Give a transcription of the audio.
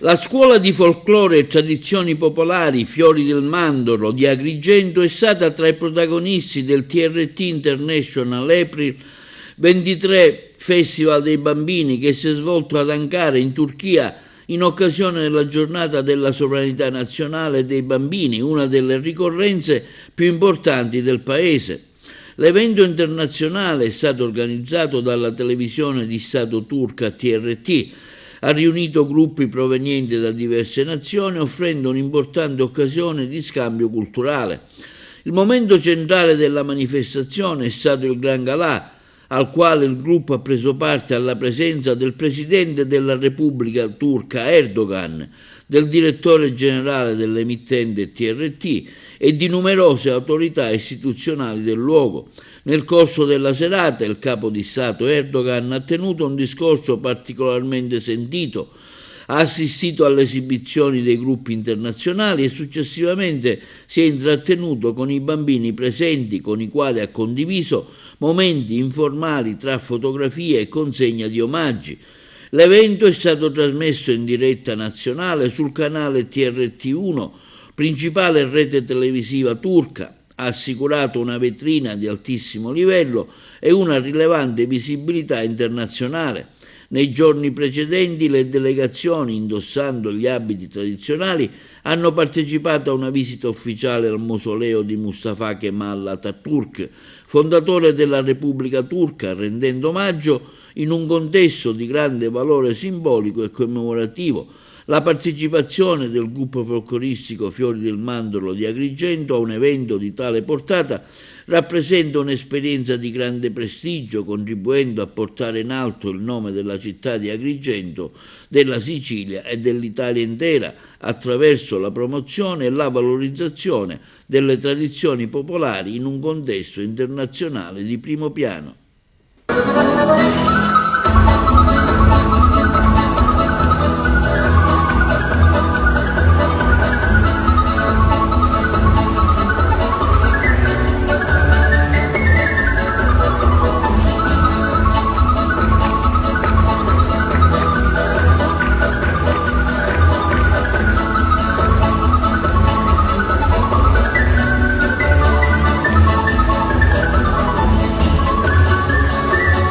La scuola di folklore e tradizioni popolari Fiori del Mandorlo di Agrigento è stata tra i protagonisti del TRT International April 23 Festival dei Bambini, che si è svolto ad Ankara in Turchia in occasione della giornata della sovranità nazionale dei bambini, una delle ricorrenze più importanti del paese. L'evento internazionale è stato organizzato dalla televisione di Stato turca TRT, ha riunito gruppi provenienti da diverse nazioni, offrendo un'importante occasione di scambio culturale. Il momento centrale della manifestazione è stato il Gran Galà, al quale il gruppo ha preso parte alla presenza del presidente della Repubblica Turca Erdogan, del direttore generale dell'emittente TRT e di numerose autorità istituzionali del luogo. Nel corso della serata il capo di Stato Erdogan ha tenuto un discorso particolarmente sentito, ha assistito alle esibizioni dei gruppi internazionali e successivamente si è intrattenuto con i bambini presenti, con i quali ha condiviso momenti informali tra fotografie e consegna di omaggi. L'evento è stato trasmesso in diretta nazionale sul canale TRT1, principale rete televisiva turca. Ha assicurato una vetrina di altissimo livello e una rilevante visibilità internazionale. Nei giorni precedenti le delegazioni, indossando gli abiti tradizionali, hanno partecipato a una visita ufficiale al mausoleo di Mustafa Kemal Atatürk, fondatore della Repubblica Turca, rendendo omaggio in un contesto di grande valore simbolico e commemorativo. La partecipazione del gruppo folcloristico Fiori del Mandorlo di Agrigento a un evento di tale portata rappresenta un'esperienza di grande prestigio, contribuendo a portare in alto il nome della città di Agrigento, della Sicilia e dell'Italia intera attraverso la promozione e la valorizzazione delle tradizioni popolari in un contesto internazionale di primo piano.